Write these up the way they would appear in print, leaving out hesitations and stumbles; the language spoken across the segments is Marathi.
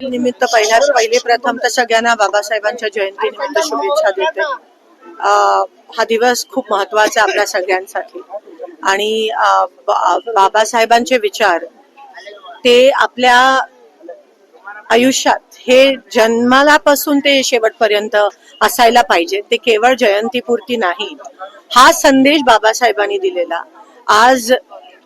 निमित्त पहिले प्रथम तर सगळ्यांना बाबासाहेबांच्या जयंतीनिमित्त शुभेच्छा देते. हा दिवस खूप महत्वाचा आपल्या सगळ्यांसाठी आणि बाबासाहेबांचे विचार ते आपल्या आयुष्यात हे जन्मालापासून ते शेवटपर्यंत असायला पाहिजे. ते केवळ जयंतीपुरती नाही. हा संदेश बाबासाहेबांनी दिलेला आज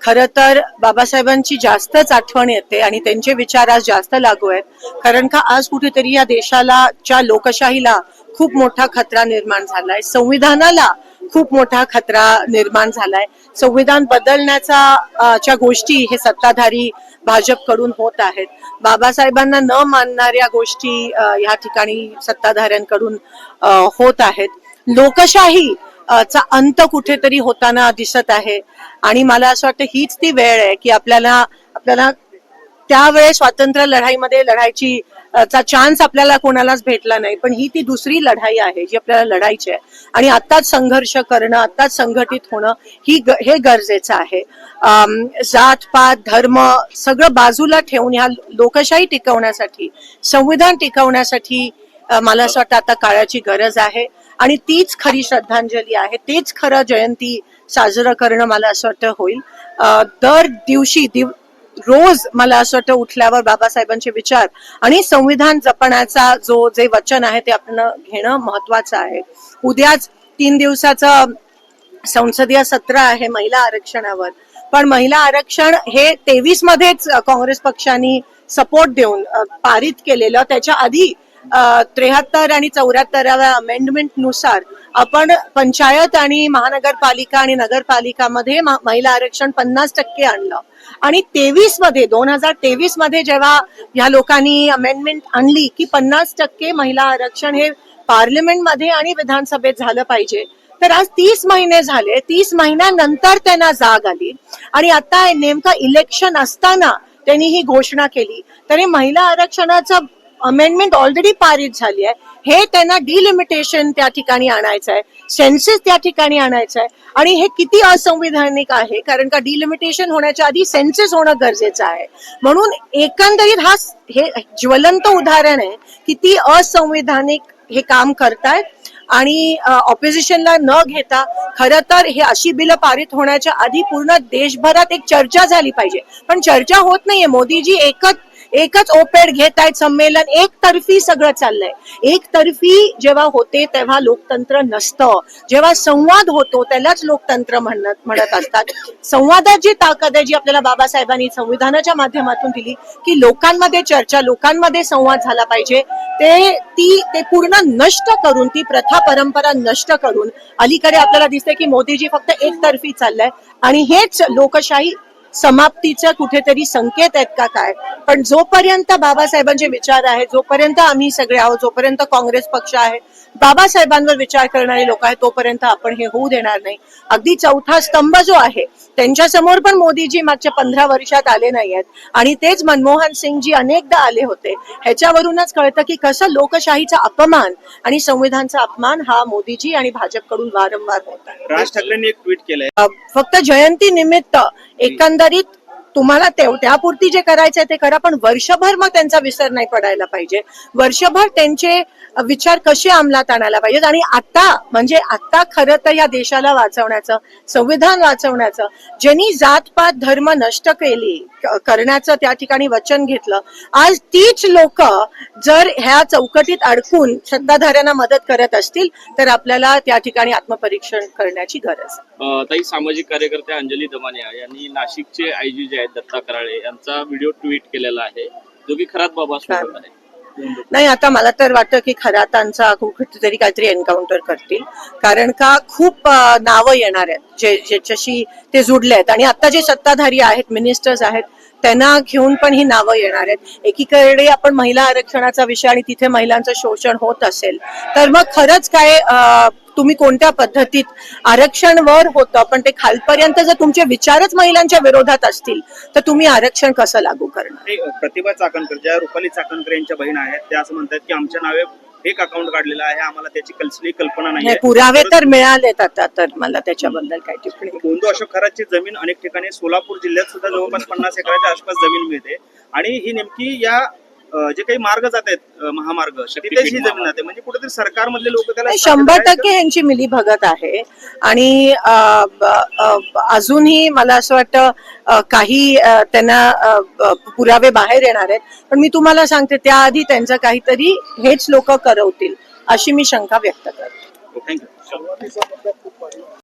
खरं तर बाबासाहेबांची जास्तच आठवण येते आणि त्यांचे विचार आज जास्त लागू आहेत. कारण का आज कुठेतरी या देशाला च्या लोकशाहीला खूप मोठा खतरा निर्माण झालाय. संविधानाला खूप मोठा खतरा निर्माण झालाय. संविधान बदलण्याच्या गोष्टी हे सत्ताधारी भाजपकडून होत आहेत. बाबासाहेबांना न मानणाऱ्या गोष्टी या ठिकाणी सत्ताधाऱ्यांकडून होत आहेत. लोकशाही चा अंत कुठेतरी होताना दिसत आहे आणि मला असं वाटतं हीच ती वेळ आहे की आपल्याला त्यावेळेस स्वातंत्र्य लढाईमध्ये लढायची चा चान्स आपल्याला कोणालाच भेटला नाही. पण ही ती दुसरी लढाई आहे जी आपल्याला लढायची आहे आणि आत्ताच संघर्ष करणं, आत्ताच संघटित होणं हे गरजेचं आहे. जात पात धर्म सगळं बाजूला ठेवून ह्या लोकशाही टिकवण्यासाठी, संविधान टिकवण्यासाठी मला असं वाटतं आता काळाची गरज आहे आणि तीच खरी श्रद्धांजली आहे. तेच खरं जयंती साजरं करणं मला असं वाटतं होईल. दर दिवशी रोज मला असं वाटतं उठल्यावर बाबासाहेबांचे विचार आणि संविधान जपण्याचा जे वचन आहे ते आपण घेणं महत्वाचं आहे. उद्याच 3 दिवसाचं संसदीय सत्र आहे महिला आरक्षणावर. पण महिला आरक्षण हे 23 मध्येच काँग्रेस पक्षाने सपोर्ट देऊन पारित केलेलं. त्याच्या आधी 73 आणि 74व्या अमेंडमेंट नुसार आपण पंचायत आणि महानगरपालिका आणि नगरपालिकामध्ये महिला आरक्षण 50% आणलं आणि 2023 मध्ये जेव्हा या लोकांनी अमेंडमेंट आणली की 50% महिला आरक्षण हे पार्लमेंटमध्ये आणि विधानसभेत झालं पाहिजे. तर आज 30 महिने झाले. 30 महिन्यानंतर त्यांना जाग आली आणि आता नेमका इलेक्शन असताना त्यांनी ही घोषणा केली. तरी महिला आरक्षणाचं अमेंडमेंट ऑलरेडी पारित झाली आहे. हे त्यांना डिलिमिटेशन त्या ठिकाणी आणायचं आहे, सेन्सेस त्या ठिकाणी आणायचं आहे आणि हे किती असंविधानिक आहे. कारण का डिलिमिटेशन होण्याच्या आधी सेन्सेस होणं गरजेचं आहे. म्हणून एकंदरीत हे ज्वलंत उदाहरण आहे किती असंविधानिक हे काम करतायत आणि ऑपोजिशनला न घेता खरं तर हे अशी बिलं पारित होण्याच्या आधी पूर्ण देशभरात एक चर्चा झाली पाहिजे. पण चर्चा होत नाहीये. मोदीजी एकच ओपेड घेत आहेत. संमेलन एकतर्फी सगळं चाललंय. एकतर्फी जेव्हा होते तेव्हा लोकतंत्र नसतं. जेव्हा संवाद होतो त्यालाच लोकतंत्र म्हणत असतात. संवादात जी ताकद आहे जी आपल्याला बाबासाहेबांनी संविधानाच्या माध्यमातून दिली की लोकांमध्ये चर्चा, लोकांमध्ये संवाद झाला पाहिजे, ते पूर्ण नष्ट करून, ती प्रथा परंपरा नष्ट करून अलीकडे आपल्याला दिसते की मोदीजी फक्त एकतर्फी चाललंय आणि हेच लोकशाही समाप्तीचा कुठेतरी संकेत आहेत का काय. पण जोपर्यंत बाबासाहेबांचे विचार आहेत, जोपर्यंत आम्ही सगळे आहोत, जोपर्यंत काँग्रेस पक्ष आहे, बाबासाहेबांवर विचार करणारे लोक आहेत, तोपर्यंत आपण हे होऊ देणार नाही. अगदी चौथा स्तंभ जो आहे त्यांच्या समोर पण मोदीजी मागच्या 15 वर्षात आले नाही आहेत आणि तेच मनमोहन सिंगजी अनेकदा आले होते. ह्याच्यावरूनच कळतं की कसं लोकशाहीचा अपमान आणि संविधानचा अपमान हा मोदीजी आणि भाजपकडून वारंवार होत आहे. राज ठाकरेंनी एक ट्विट केलंय, फक्त जयंती निमित्त एकंदरीत तुम्हाला त्यापुरती जे करायचंय ते करा, पण वर्षभर मग त्यांचा विसर नाही पडायला पाहिजे. वर्षभर त्यांचे विचार कसे अंमलात आणायला पाहिजेत आणि आता खरं तर या देशाला वाचवण्याचं, संविधान वाचवण्याचं, ज्यांनी जातपात धर्म नष्ट करण्याचं त्या ठिकाणी वचन घेतलं, आज तीच लोक जर ह्या चौकटीत अडकून सत्ताधाऱ्यांना मदत करत असतील तर आपल्याला त्या ठिकाणी आत्मपरीक्षण करण्याची गरज आहे. ताई, सामाजिक कार्यकर्ते अंजली दमानिया यांनी नाशिकचे आयजी जे आहेत दत्ता कराळे यांचा व्हिडिओ ट्विट केलेला आहे जो की खरात बाबा सोबत आहे. नाही, आता मला तर वाटतं की खरातांचा कुठेतरी काहीतरी एन्काउंटर करतील, कारण का खूप नावं येणार आहेत ज्याच्याशी ते जुडले आहेत. आणि आता जे सत्ताधारी आहेत, मिनिस्टर्स आहेत, त्यांना घेऊन पण ही नावं येणार आहेत. एकीकडे आपण महिला आरक्षणाचा विषय आणि तिथे महिलांचं शोषण होत असेल तर मग खरंच काय तुम्ही कोणत्या पद्धतीत आरक्षण वर होतं, पण ते खालपर्यंत जर तुमचे विचारच महिलांच्या विरोधात असतील तर तुम्ही आरक्षण कसं लागू करणार? प्रतिभा चाकणकर, ज्या रुपाली चाकणकर यांच्या बहीण आहेत, त्या असं म्हणतात की आमच्या नावे फेक अकाउंट काढलेलं आहे, आम्हाला त्याची कसली कल्पना नाही, नाही. पुरावे तर मिळालेत आता, तर मला त्याच्याबद्दल काही टिप्पणी नाही. गोंदू अशोक खरातची जमीन अनेक ठिकाणी सोलापूर जिल्ह्यात सुद्धा जवळपास 50 एकराच्या आसपास जमीन मिळते आणि ही नेमकी या जे काही मार्ग जात आहेत महामार्ग तिथेच ही जमीन जाते. म्हणजे कुठेतरी सरकारमधले लोक त्याला 100% ह्यांची मिलीभगत आहे. आणि अजूनही मला असं वाटतं काही त्यांना पुरावे बाहेर येणार आहेत. पण मी तुम्हाला सांगते, त्याआधी त्यांचं काहीतरी हेच लोक करवतील अशी मी शंका व्यक्त करते. थँक्यू.